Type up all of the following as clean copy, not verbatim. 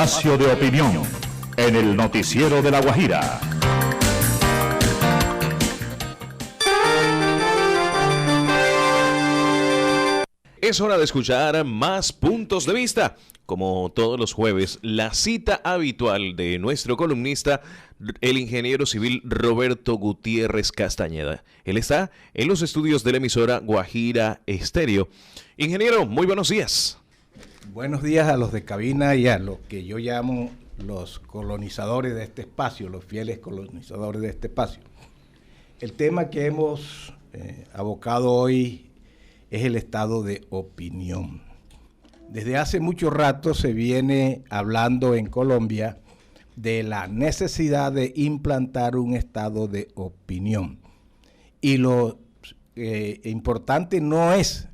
espacio de opinión en el noticiero de La Guajira. Es hora de escuchar más puntos de vista. Como todos los jueves, la cita habitual de nuestro columnista, el ingeniero civil Roberto Gutiérrez Castañeda. Él está en los estudios de la emisora Guajira Estéreo. Ingeniero, muy buenos días. Buenos días a los de cabina y a los que yo llamo los colonizadores de este espacio, los fieles colonizadores de este espacio. El tema que hemos abocado hoy es el estado de opinión. Desde hace mucho rato se viene hablando en Colombia de la necesidad de implantar un estado de opinión. Y lo importante no es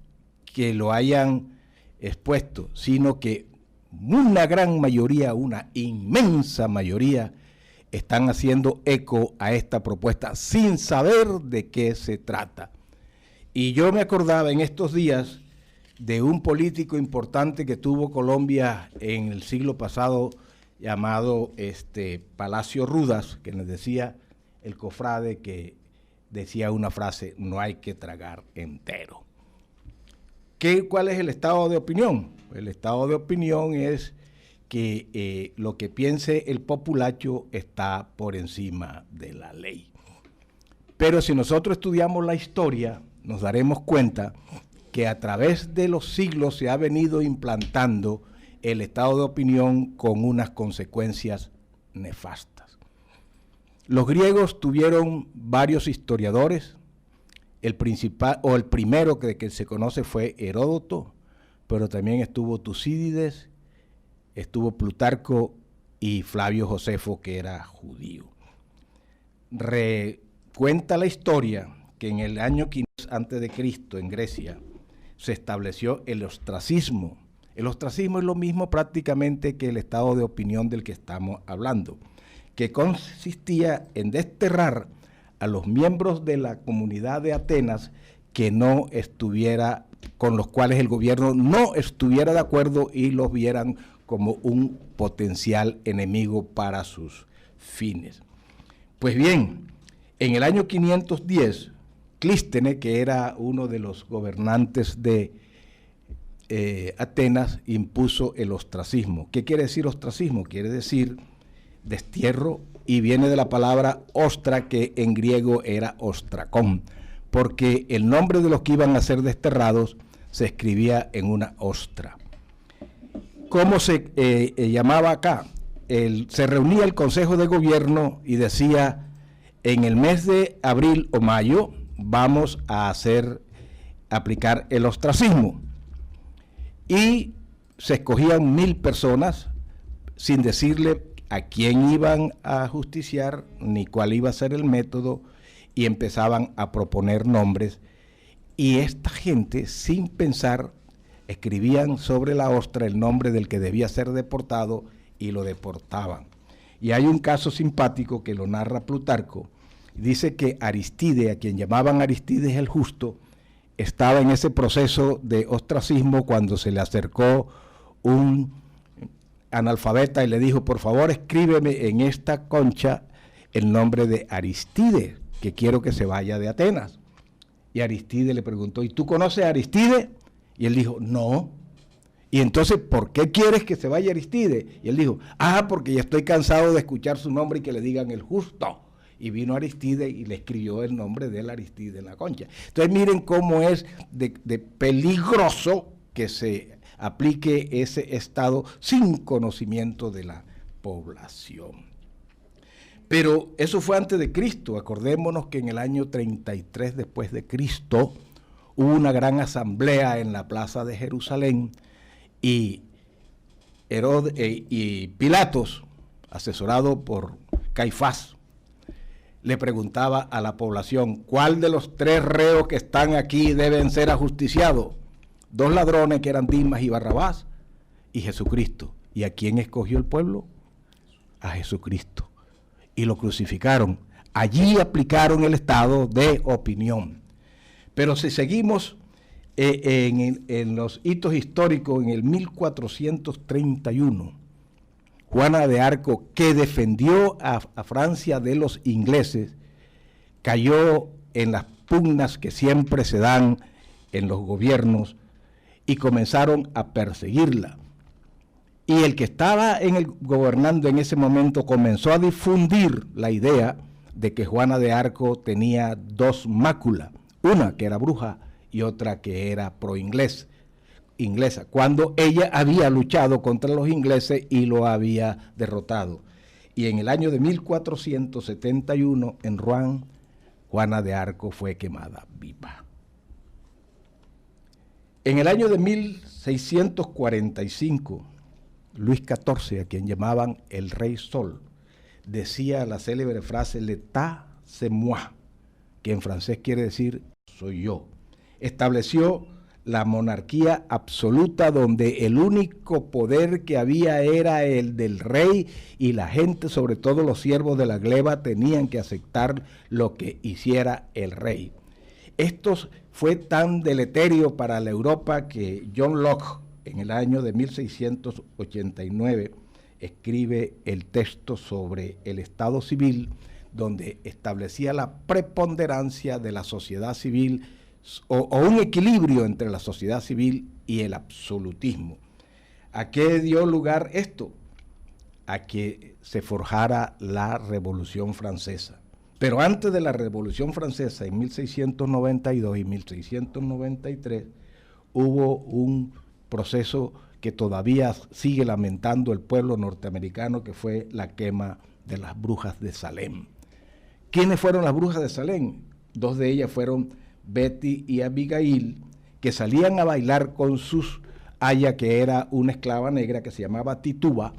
que lo hayan expuesto, sino que una gran mayoría, una inmensa mayoría, están haciendo eco a esta propuesta sin saber de qué se trata. Y yo me acordaba en estos días de un político importante que tuvo Colombia en el siglo pasado, llamado Palacio Rudas, que nos decía el cofrade, que decía una frase: no hay que tragar entero. ¿Cuál es el estado de opinión? El estado de opinión es que lo que piense el populacho está por encima de la ley. Pero si nosotros estudiamos la historia, nos daremos cuenta que a través de los siglos se ha venido implantando el estado de opinión con unas consecuencias nefastas. Los griegos tuvieron varios historiadores. El primero que se conoce fue Heródoto, pero también estuvo Tucídides, estuvo Plutarco y Flavio Josefo, que era judío. Cuenta la historia que en el año 500 a.C. en Grecia se estableció el ostracismo. El ostracismo es lo mismo prácticamente que el estado de opinión del que estamos hablando, que consistía en desterrar a los miembros de la comunidad de Atenas con los cuales el gobierno no estuviera de acuerdo y los vieran como un potencial enemigo para sus fines. Pues bien, en el año 510, Clístenes, que era uno de los gobernantes de Atenas, impuso el ostracismo. ¿Qué quiere decir ostracismo? Quiere decir destierro, y viene de la palabra ostra, que en griego era ostracón, porque el nombre de los que iban a ser desterrados se escribía en una ostra. ¿Cómo se llamaba acá? Se reunía el Consejo de Gobierno y decía: en el mes de abril o mayo vamos a aplicar el ostracismo. Y se escogían 1000 personas sin decirle a quién iban a justiciar ni cuál iba a ser el método, y empezaban a proponer nombres. Y esta gente, sin pensar, escribían sobre la ostra el nombre del que debía ser deportado y lo deportaban. Y hay un caso simpático que lo narra Plutarco. Dice que Aristide, a quien llamaban Aristides el Justo, estaba en ese proceso de ostracismo cuando se le acercó un analfabeta y le dijo: por favor, escríbeme en esta concha el nombre de Aristide, que quiero que se vaya de Atenas. Y Aristide le preguntó: ¿y tú conoces a Aristide? Y él dijo: no. Y entonces, ¿por qué quieres que se vaya Aristide? Y él dijo: porque ya estoy cansado de escuchar su nombre y que le digan el Justo. Y vino Aristide y le escribió el nombre del Aristide en la concha. Entonces miren cómo es de peligroso que se aplique ese estado sin conocimiento de la población. Pero eso fue antes de Cristo. Acordémonos que en el año 33 después de Cristo hubo una gran asamblea en la plaza de Jerusalén, y Pilatos, asesorado por Caifás, le preguntaba a la población: ¿cuál de los 3 reos que están aquí deben ser ajusticiados? 2 ladrones, que eran Dimas y Barrabás, y Jesucristo. ¿Y a quién escogió el pueblo? A Jesucristo. Y lo crucificaron. Allí aplicaron el estado de opinión. Pero si seguimos en los hitos históricos, en el 1431, Juana de Arco, que defendió a Francia de los ingleses, cayó en las pugnas que siempre se dan en los gobiernos y comenzaron a perseguirla. Y el que estaba gobernando en ese momento comenzó a difundir la idea de que Juana de Arco tenía dos máculas, una que era bruja y otra que era inglesa, cuando ella había luchado contra los ingleses y lo había derrotado. Y en el año de 1471, en Rouen, Juana de Arco fue quemada viva. En el año de 1645, Luis XIV, a quien llamaban el Rey Sol, decía la célebre frase «L'état, c'est moi», que en francés quiere decir «soy yo». Estableció la monarquía absoluta, donde el único poder que había era el del rey, y la gente, sobre todo los siervos de la gleba, tenían que aceptar lo que hiciera el rey. Esto fue tan deleterio para la Europa que John Locke, en el año de 1689, escribe el texto sobre el Estado civil, donde establecía la preponderancia de la sociedad civil o un equilibrio entre la sociedad civil y el absolutismo. ¿A qué dio lugar esto? A que se forjara la Revolución Francesa. Pero antes de la Revolución Francesa, en 1692 y 1693, hubo un proceso que todavía sigue lamentando el pueblo norteamericano, que fue la quema de las brujas de Salem. ¿Quiénes fueron las brujas de Salem? Dos de ellas fueron Betty y Abigail, que salían a bailar con sus aya, que era una esclava negra que se llamaba Tituba,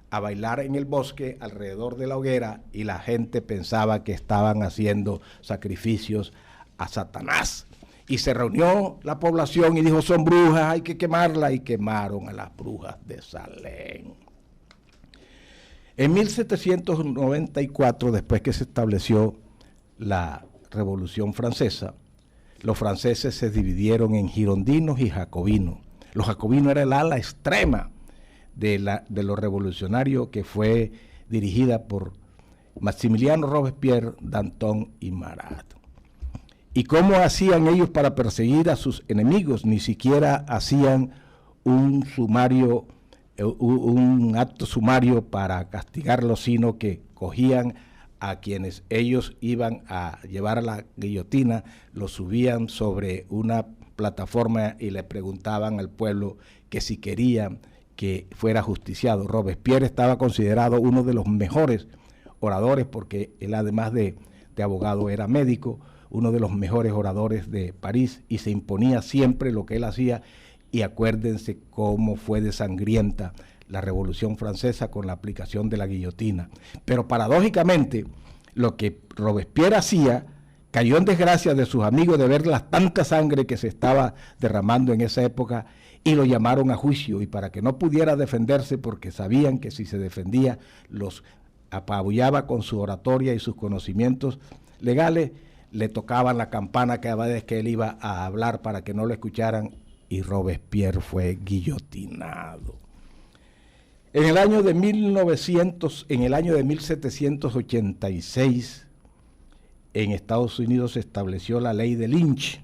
a bailar en el bosque alrededor de la hoguera, y la gente pensaba que estaban haciendo sacrificios a Satanás. Y se reunió la población y dijo: son brujas, hay que quemarlas, y quemaron a las brujas de Salem. En 1794, después que se estableció la Revolución Francesa, los franceses se dividieron en girondinos y jacobinos. Los jacobinos era el ala extrema de los revolucionarios, que fue dirigida por Maximiliano Robespierre, Danton y Marat. ¿Y cómo hacían ellos para perseguir a sus enemigos? Ni siquiera hacían un acto sumario para castigarlos, sino que cogían a quienes ellos iban a llevar a la guillotina, los subían sobre una plataforma y le preguntaban al pueblo que si querían que fuera justiciado. Robespierre estaba considerado uno de los mejores oradores, porque él, además de abogado, era médico, uno de los mejores oradores de París, y se imponía siempre lo que él hacía. Y acuérdense cómo fue de sangrienta la Revolución Francesa con la aplicación de la guillotina. Pero paradójicamente, lo que Robespierre hacía cayó en desgracia de sus amigos de ver la tanta sangre que se estaba derramando en esa época, y lo llamaron a juicio, y para que no pudiera defenderse, porque sabían que si se defendía los apabullaba con su oratoria y sus conocimientos legales, le tocaban la campana cada vez que él iba a hablar para que no lo escucharan, y Robespierre fue guillotinado. En el año de 1786, en Estados Unidos se estableció la ley de Lynch.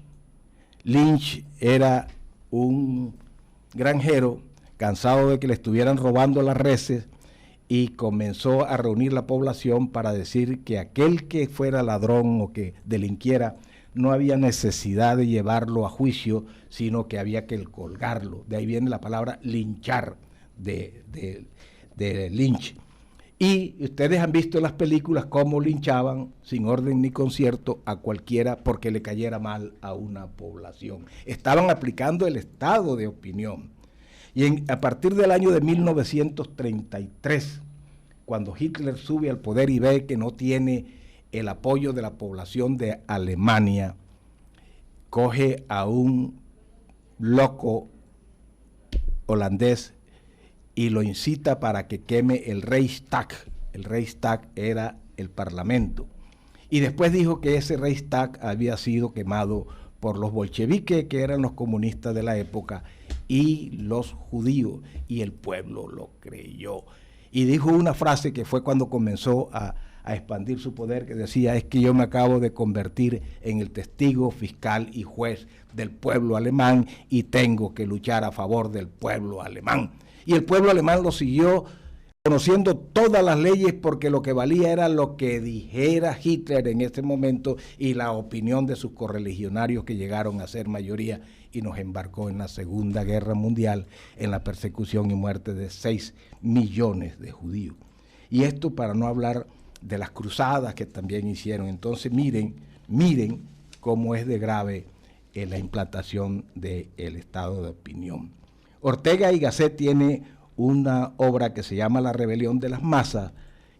Lynch era un granjero cansado de que le estuvieran robando las reses, y comenzó a reunir la población para decir que aquel que fuera ladrón o que delinquiera no había necesidad de llevarlo a juicio, sino que había que colgarlo. De ahí viene la palabra linchar, de Lynch. Y ustedes han visto en las películas cómo linchaban sin orden ni concierto a cualquiera porque le cayera mal a una población. Estaban aplicando el estado de opinión. Y a partir del año de 1933, cuando Hitler sube al poder y ve que no tiene el apoyo de la población de Alemania, coge a un loco holandés y lo incita para que queme el Reichstag. El Reichstag era el Parlamento. Y después dijo que ese Reichstag había sido quemado por los bolcheviques, que eran los comunistas de la época, y los judíos, y el pueblo lo creyó. Y dijo una frase que fue cuando comenzó a expandir su poder, que decía: es que yo me acabo de convertir en el testigo, fiscal y juez del pueblo alemán y tengo que luchar a favor del pueblo alemán. Y el pueblo alemán lo siguió conociendo todas las leyes, porque lo que valía era lo que dijera Hitler en ese momento y la opinión de sus correligionarios, que llegaron a ser mayoría, y nos embarcó en la Segunda Guerra Mundial, en la persecución y muerte de 6 millones de judíos. Y esto para no hablar de las cruzadas que también hicieron. Entonces miren cómo es de grave la implantación del estado de opinión. Ortega y Gasset tiene una obra que se llama La Rebelión de las Masas,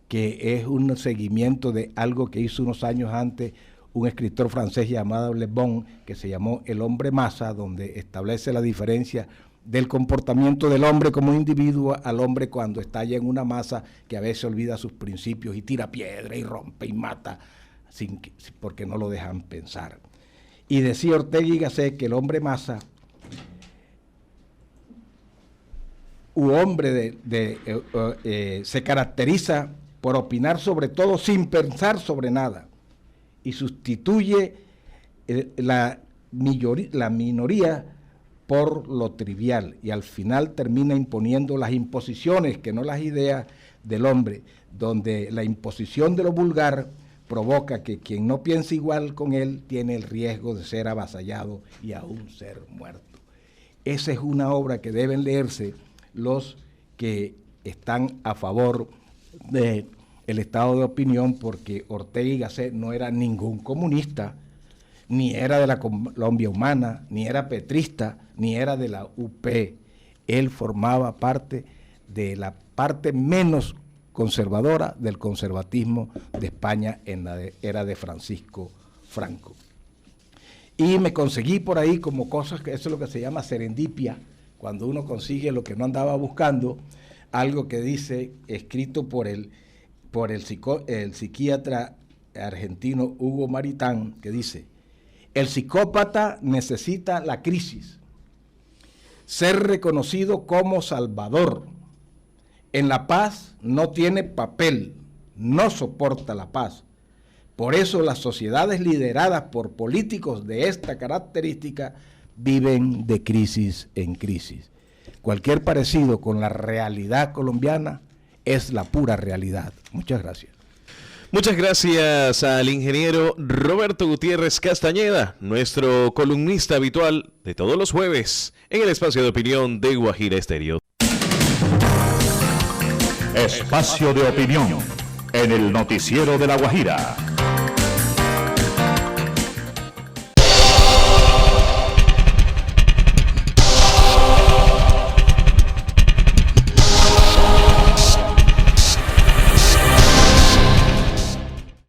que es un seguimiento de algo que hizo unos años antes un escritor francés llamado Le Bon, que se llamó El hombre masa, donde establece la diferencia del comportamiento del hombre como individuo al hombre cuando está ya en una masa que a veces olvida sus principios y tira piedra y rompe y mata porque no lo dejan pensar. Y decía Ortega y Gasset que el hombre masa se caracteriza por opinar sobre todo sin pensar sobre nada, y sustituye la minoría por lo trivial, y al final termina imponiendo las imposiciones, que no las ideas del hombre, donde la imposición de lo vulgar provoca que quien no piensa igual con él tiene el riesgo de ser avasallado y aún ser muerto. Esa es una obra que deben leerse los que están a favor del estado de opinión, porque Ortega y Gasset no era ningún comunista, ni era de la Colombia Humana, ni era petrista, ni era de la UP. Él formaba parte de la parte menos conservadora del conservatismo de España en la era de Francisco Franco. Y me conseguí por ahí como cosas, que eso es lo que se llama serendipia, cuando uno consigue lo que no andaba buscando, algo que dice, escrito por el psiquiatra argentino Hugo Maritán, que dice: el psicópata necesita la crisis, ser reconocido como salvador. En la paz no tiene papel, no soporta la paz. Por eso las sociedades lideradas por políticos de esta característica viven de crisis en crisis. Cualquier parecido con la realidad colombiana es la pura realidad. Muchas gracias. Muchas gracias al ingeniero Roberto Gutiérrez Castañeda, nuestro columnista habitual de todos los jueves en el espacio de opinión de Guajira Estéreo. Espacio de opinión en el noticiero de La Guajira.